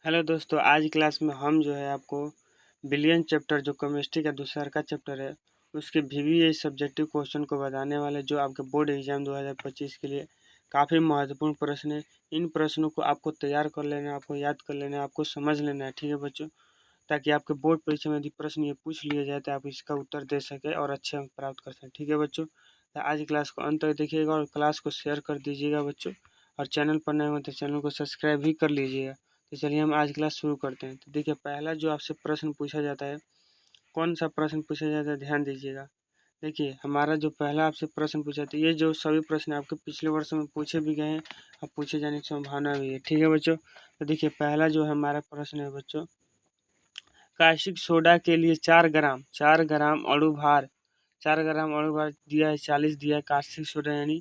Hello दोस्तों, आज की क्लास में हम जो है आपको बिलियन चैप्टर जो केमिस्ट्री का दूसरा का चैप्टर है उसके VVA सब्जेक्टिव क्वेश्चन को बताने वाले जो आपके बोर्ड एग्जाम 2025 के लिए काफ़ी महत्वपूर्ण प्रश्न है। इन प्रश्नों को आपको तैयार कर लेना है, आपको याद कर लेना है, आपको समझ लेना है, ठीक है बच्चों, ताकि आपके बोर्ड परीक्षा में यदि प्रश्न ये पूछ लिया जाए तो आप इसका उत्तर दे सकें और अच्छे अंक प्राप्त कर सकें। ठीक है बच्चों, तो आज की क्लास को अंत तक देखिएगा और क्लास को शेयर कर दीजिएगा बच्चों, और चैनल पर नए हो तो चैनल को सब्सक्राइब भी कर लीजिएगा। तो चलिए हम आज क्लास शुरू करते हैं। तो देखिए, पहला जो आपसे प्रश्न पूछा जाता है, कौन सा प्रश्न पूछा जाता है, ध्यान दीजिएगा। देखिए, हमारा जो पहला आपसे प्रश्न पूछा था, ये जो सभी प्रश्न आपके पिछले वर्ष में पूछे भी गए हैं और पूछे जाने की संभावना भी है। ठीक है बच्चों, तो देखिए पहला जो हमारा प्रश्न है बच्चों, कास्टिक सोडा के लिए 4 ग्राम अणु भार 4 ग्राम अणु भार दिया है, 40 दिया है कास्टिक सोडा यानी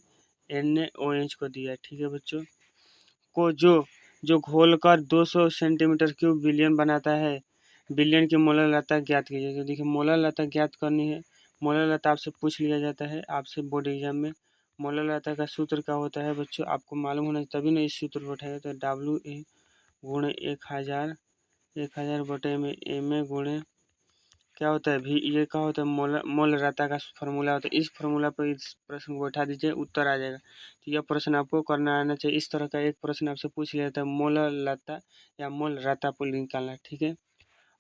NaOH को दिया है। ठीक है बच्चों, को जो घोलकर 200 सेंटीमीटर क्यूब विलयन बनाता है, विलयन की मोलर लता ज्ञात कीजिए। तो देखिए, मोलर लता ज्ञात करनी है। मोलर लता आपसे पूछ लिया जाता है, आपसे बोर्ड एग्जाम में मोलर लता का सूत्र क्या होता है बच्चों, आपको मालूम होना तभी ना इस सूत्र को उठाएगा। तो WA गुणे 1000 बटे में MA गुणे क्या होता है भी, ये क्या होता है मोल लता का फॉर्मूला होता है। इस फॉर्मूला पर इस प्रश्न को बैठा दीजिए, उत्तर आ जाएगा। तो यह प्रश्न आपको करना आना चाहिए। इस तरह का एक प्रश्न आपसे पूछ लिया था, मोल लता या मोल रता को निकालना है। ठीक है,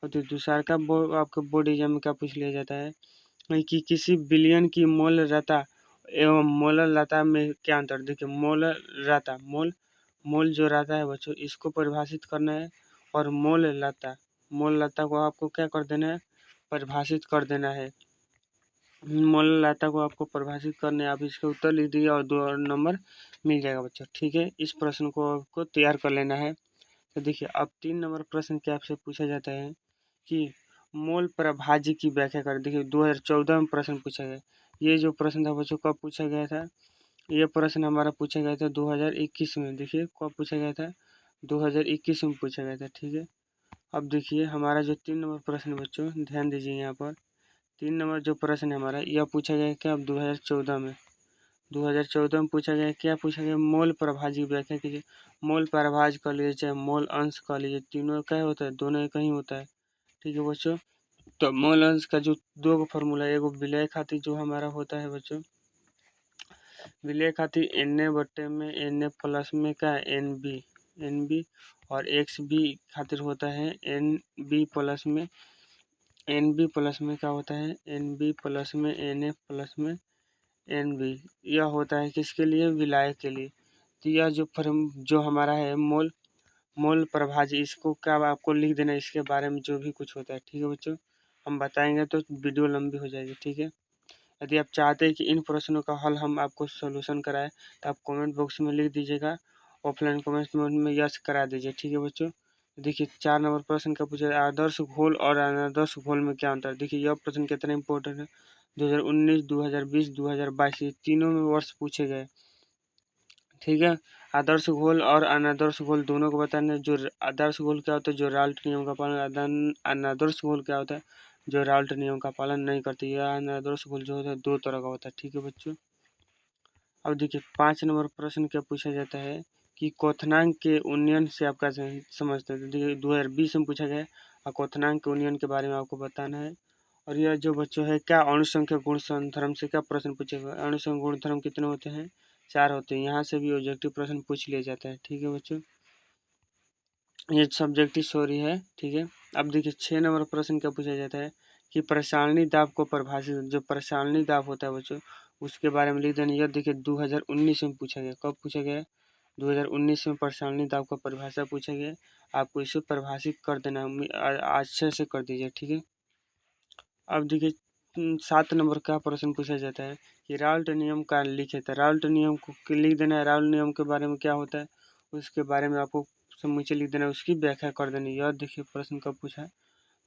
और तो दूसरा का आपके बोर्ड एग्जाम में क्या पूछ लिया जाता है कि किसी बिलियन की मोल रता एवं मोलर लता में क्या अंतर। देखिए, मोलर रता मोल जो रहता है बच्चों, इसको परिभाषित करना है, और मोल लता को आपको क्या कर देना है, परिभाषित कर देना है। मोल लता को आपको परिभाषित करने, आप इसका उत्तर लिख दीजिए और 2 नंबर मिल जाएगा बच्चों। ठीक है, इस प्रश्न को आपको तैयार कर लेना है। तो देखिए, अब 3 नंबर प्रश्न क्या आपसे पूछा जाता है कि मोल प्रभाज्य की व्याख्या कर। देखिए, 2014 में प्रश्न पूछा गया। ये जो प्रश्न था बच्चों, कब पूछा गया था, ये प्रश्न हमारा पूछा गया था 2021 में। देखिए, कब पूछा गया था, 2021 में पूछा गया था। ठीक है, अब देखिए हमारा जो 3 नंबर प्रश्न है बच्चों, ध्यान दीजिए यहाँ पर। 3 नंबर जो प्रश्न है हमारा, यह पूछा गया क्या, अब 2014 में पूछा गया। क्या पूछा गया, मोल प्रभाज्य की व्याख्या कीजिए। मोल प्रभाज्य कर लीजिए चाहे मोल अंश कर लीजिए, तीनों क्या होता है, दोनों एक ही होता है। ठीक है बच्चों, तो मोल अंश का जो 2 फॉर्मूला है, एगो विलय खातिर जो हमारा होता है बच्चों, विलय खातिर Na बट्टे में Na प्लस में क्या है NB, और XB खातिर होता है NB प्लस में क्या होता है, NB प्लस में Na प्लस में NB। यह होता है किसके लिए, विलायक के लिए। तो यह जो हमारा है मोल प्रभाज्य, इसको क्या आपको लिख देना है, इसके बारे में जो भी कुछ होता है। ठीक है बच्चों, हम बताएंगे तो वीडियो लंबी हो जाएगी। ठीक है, यदि आप चाहते हैं कि इन प्रश्नों का हल हम आपको सोल्यूशन कराएं तो आप कमेंट बॉक्स में लिख दीजिएगा, ऑफलाइन कमेंट में यस करा दीजिए। ठीक है बच्चों, देखिए 4 नंबर प्रश्न का पूछा है, आदर्श घोल और अनादर्श घोल में क्या अंतर। देखिए, यह प्रश्न कितना इंपॉर्टेंट है, 2019, 2020, 2022 ये तीनों में वर्ष पूछे गए। ठीक है, आदर्श घोल और अनादर्श घोल दोनों को बताना है। जो आदर्श घोल क्या होता है, जो राल्ट नियम का पालन, अनादर्श घोल क्या होता है, जो राल्ट नियम का पालन नहीं करती। यह अनादर्श घोल जो होता है 2 तरह का होता है। ठीक है बच्चों, अब देखिए 5 नंबर प्रश्न क्या पूछा जाता है कि क्वथनांक के उन्नयन से आपका समझते हैं। तो देखिए 2020 में पूछा गया, और क्वथनांक के उन्नयन के बारे में आपको बताना है। और यह जो बच्चों है, क्या अणुसंख्या गुण धर्म से क्या प्रश्न पूछेगा। अणुसंख्या गुण धर्म कितने होते हैं, 4 होते हैं। यहाँ से भी ऑब्जेक्टिव प्रश्न पूछ लिया जाता है। ठीक है बच्चों, ये सब्जेक्टिव सॉरी है। ठीक है, अब देखिए 6 नंबर प्रश्न क्या पूछा जाता है कि प्रसारणी दाब को परिभाषित, जो प्रसारणी दाब होता है बच्चों, उसके बारे में लिख देना। यह देखिए 2019 में पूछा गया। कब पूछा गया, 2019 में प्रसारणी दाब का परिभाषा पूछा गया। आपको इसे परिभाषित कर देना, अच्छे से कर दीजिए। ठीक है, अब देखिए 7 नंबर का प्रश्न पूछा जाता है कि राल्ट नियम का लिखे। तो राल्ट नियम को लिख देना है, राल्ट नियम के बारे में क्या होता है उसके बारे में आपको नीचे लिख देना, उसकी व्याख्या कर देनी। यह देखिए प्रश्न कब पूछा है,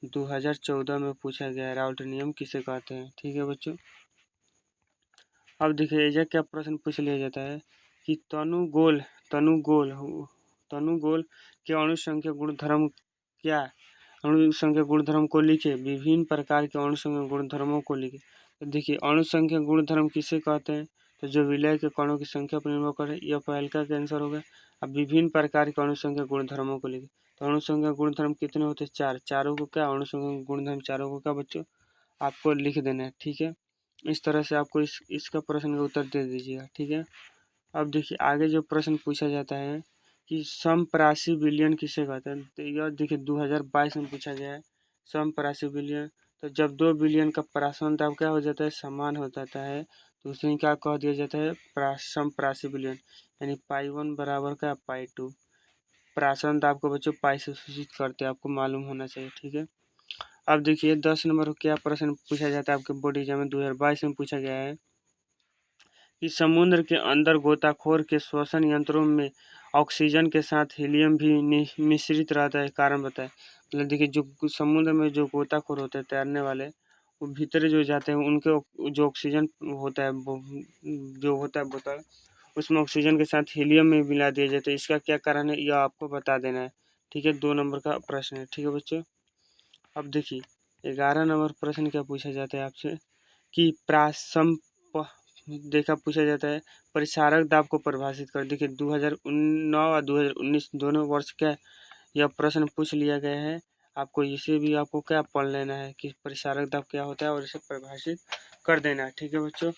2014 में पूछा गया है, राल्ट नियम किसे कहते हैं। ठीक है बच्चों, अब देखिए एजा क्या प्रश्न पूछ लिया जाता है कि तनुगोल के अणुसंख्या गुणधर्म क्या, अणुसंख्या गुणधर्म को लिखे, विभिन्न प्रकार के अणुसंख्या गुणधर्मों को लिखे। तो देखिए अणुसंख्या गुणधर्म किसे कहते हैं, तो जो विलय के कणों की संख्या पर निर्भर करे, यह पहल का आंसर होगा। अब विभिन्न प्रकार के अणुसंख्या गुणधर्मों को लिखे, तो अणुसंख्या गुणधर्म कितने होते हैं? 4। चारों को क्या अणुसंख्या गुणधर्म चारों को क्या बच्चों आपको लिख देना है। ठीक है, इस तरह से आपको इसका प्रश्न का उत्तर दे दीजिएगा। ठीक है, अब देखिए आगे जो प्रश्न पूछा जाता है कि समप्रासी विलयन किसे कहते हैं। तो यह देखिए 2022 में पूछा गया है समप्रासी विलयन। तो जब दो विलयन का प्रासन दाब क्या हो जाता है? समान हो जाता है, तो उसे क्या कह दिया जाता है? समप्रासी विलयन, यानी पाई 1 बराबर का पाई 2। प्रासन दाब को बच्चों पाई से सूचित करते हैं, आपको मालूम होना चाहिए। ठीक है, अब देखिए 10 नंबर को क्या प्रश्न पूछा जाता है आपके बोर्ड एग्जाम में 2022 में पूछा गया है कि समुद्र के अंदर गोताखोर के श्वसन यंत्रों में ऑक्सीजन के साथ हीलियम भी मिश्रित रहता है, कारण बताएं। मतलब देखिए जो समुद्र में जो गोताखोर होते हैं तैरने वाले, वो भीतर जो जाते हैं उनके जो ऑक्सीजन होता है जो होता है बोतल, उसमें ऑक्सीजन के साथ हीलियम में मिला दिया जाता है। इसका क्या कारण है यह आपको बता देना है। ठीक है, 2 नंबर का प्रश्न है। ठीक है बच्चों, अब देखिए 11 नंबर प्रश्न क्या पूछा जाता है आपसे कि देखा पूछा जाता है परिचारक दाब को परिभाषित कर। देखिए 2009 और 2019 दोनों वर्ष का यह प्रश्न पूछ लिया गया है। आपको इसे भी आपको क्या पढ़ लेना है कि परिचारक दाब क्या होता है और इसे परिभाषित कर देना है। ठीक है बच्चों,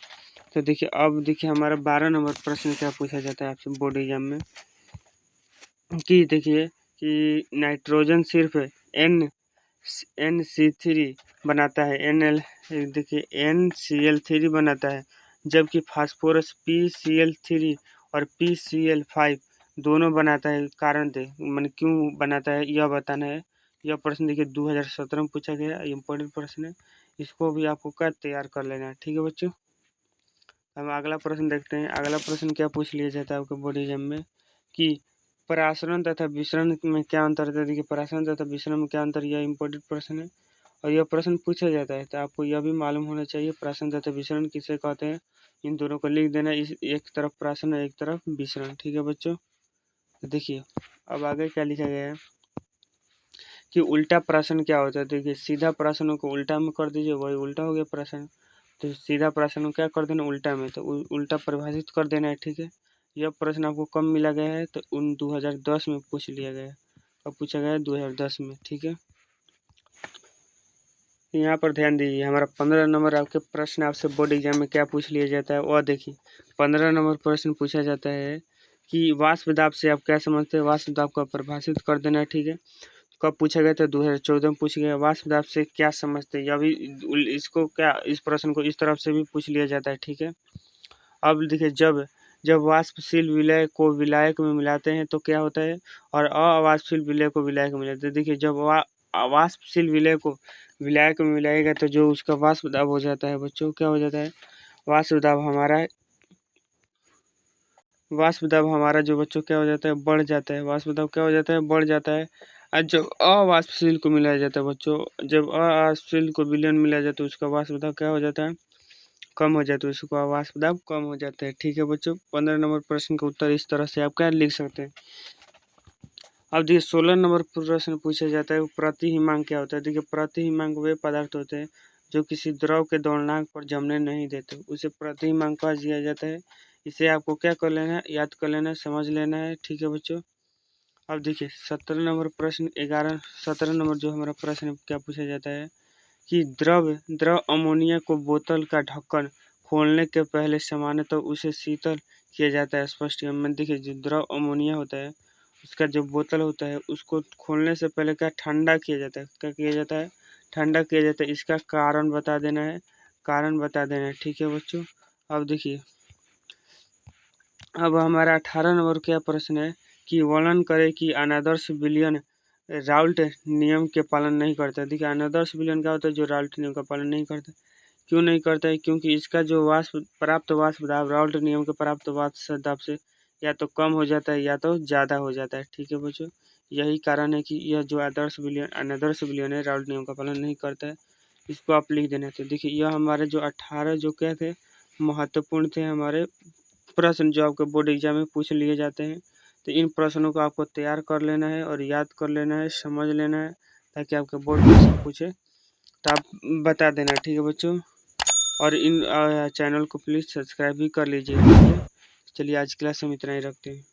तो देखिए अब देखिए हमारा 12 नंबर प्रश्न क्या पूछा जाता है आपसे बोर्ड एग्जाम में कि देखिए कि नाइट्रोजन सिर्फ NC3 बनाता है, देखिए NCl3 बनाता है, जबकि फास्फोरस PCl3 और PCl5 दोनों बनाता है। कारण दे, मान क्यों बनाता है यह बताना है। यह प्रश्न देखिए 2017 में पूछा गया, इम्पोर्टेंट प्रश्न है, इसको भी आपको क्या तैयार कर लेना है। ठीक है बच्चों, हम अगला प्रश्न देखते हैं। अगला प्रश्न क्या पूछ लिया जाता है आपके बोर्ड एग्जाम में कि परासरण तथा विसरण में क्या अंतर है। देखिए परासरण तथा विसरण में क्या अंतर, यह इम्पोर्टेंट प्रश्न है और यह प्रश्न पूछा जाता है, तो आपको यह भी मालूम होना चाहिए परासरण तथा विसरण किसे कहते हैं। इन दोनों को लिख देना, इस एक तरफ परासरण और एक तरफ विसरण। ठीक है बच्चों, देखिए अब आगे क्या लिखा गया है कि उल्टा परासरण क्या होता है। देखिए सीधा परासरण को उल्टा में कर दीजिए, वही उल्टा हो गया परासरण। तो सीधा परासरण क्या कर देना, उल्टा में, तो उल्टा परिभाषित कर देना है। ठीक है, यह प्रश्न आपको कब मिला गया है, तो 2010 में पूछ लिया गया है। अब पूछा गया है 2010 में। ठीक है, यहाँ पर ध्यान दीजिए हमारा 15 नंबर आपके प्रश्न आपसे बोर्ड एग्जाम में क्या पूछ लिया जाता है। वह देखिए 15 नंबर प्रश्न पूछा जाता है कि वाष्प दाब से आप क्या समझते हैं। वाष्प दाब को परिभाषित कर देना है। ठीक है, कब पूछा गया था, 2014 में पूछ गया। वाष्प दाब से क्या समझते हैं, या भी इसको क्या, इस प्रश्न को इस तरफ से भी पूछ लिया जाता है। ठीक है, अब देखिए जब जब वाष्पशील विलय को विलायक में मिलाते हैं तो क्या होता है, और अवाष्पशील विलय को विलायक में मिलाते हैं। देखिए जब अवाष्पशील विलय को विलायक में मिलाएगा तो जो उसका वाष्प दाब हो जाता है बच्चों, क्या हो जाता है, वाष्प दाब हमारा जो बच्चों क्या हो जाता है, बढ़ जाता है। वाष्प दाब क्या हो जाता है, बढ़ जाता है। और जब अवाष्पशील को मिलाया जाता है बच्चों, जब अवाष्पशील को विलयन मिलाया जाता है उसका वाष्प दाब क्या हो जाता है, कम हो जाता है, उसका वाष्प दाब कम हो जाता है। ठीक है बच्चों, 15 नंबर प्रश्न का उत्तर इस तरह से आप क्या लिख सकते हैं। अब देखिए 16 नंबर प्रश्न पूछा जाता है प्रतिहिमांक क्या होता है। देखिए प्रतिहिमांक वे पदार्थ होते हैं जो किसी द्रव के दौड़नाक पर जमने नहीं देते, उसे प्रतिहिमांक कहा दिया जाता है। इसे आपको क्या कर लेना है, याद कर लेना है, समझ लेना है। ठीक है बच्चों, अब देखिए 17 नंबर प्रश्न 17 नंबर जो हमारा प्रश्न क्या पूछा जाता है कि द्रव अमोनिया को बोतल का ढक्कन खोलने के पहले सामान्यतः तो उसे शीतल किया जाता है। स्पष्टीकरण में देखिए जो द्रव अमोनिया होता है उसका जो बोतल होता है उसको खोलने से पहले क्या ठंडा किया जाता है, क्या किया जाता है, ठंडा किया जाता है। इसका कारण बता देना है, कारण बता देना है। ठीक है बच्चों, अब देखिए अब हमारा 18 नंबर क्या प्रश्न है कि वर्णन करें कि अनादर्श विलयन राउल्ट नियम के पालन नहीं करता। देखिए अनादर्श विलयन क्या होता है, जो राउल्ट नियम का पालन नहीं करता। क्यों नहीं करता है, क्योंकि इसका जो प्राप्त वाष्प दाब राउल्ट नियम के प्राप्त वाष्प दाब से या तो कम हो जाता है या तो ज़्यादा हो जाता है। ठीक है बच्चों, यही कारण है कि यह जो अनादर्श विलयन है राउल्ट नियम का पालन नहीं करता है। इसको आप लिख देना। तो देखिए यह हमारे जो 18 जो क्या थे महत्वपूर्ण थे हमारे प्रश्न जो आपके बोर्ड एग्जाम में पूछ लिए जाते हैं। तो इन प्रश्नों को आपको तैयार कर लेना है और याद कर लेना है, समझ लेना है, ताकि आपके बोर्ड में सब पूछे तो आप बता देना। ठीक है बच्चों, और इन चैनल को प्लीज़ सब्सक्राइब भी कर लीजिए। ठीक है, चलिए आज क्लास हम इतना ही रखते हैं।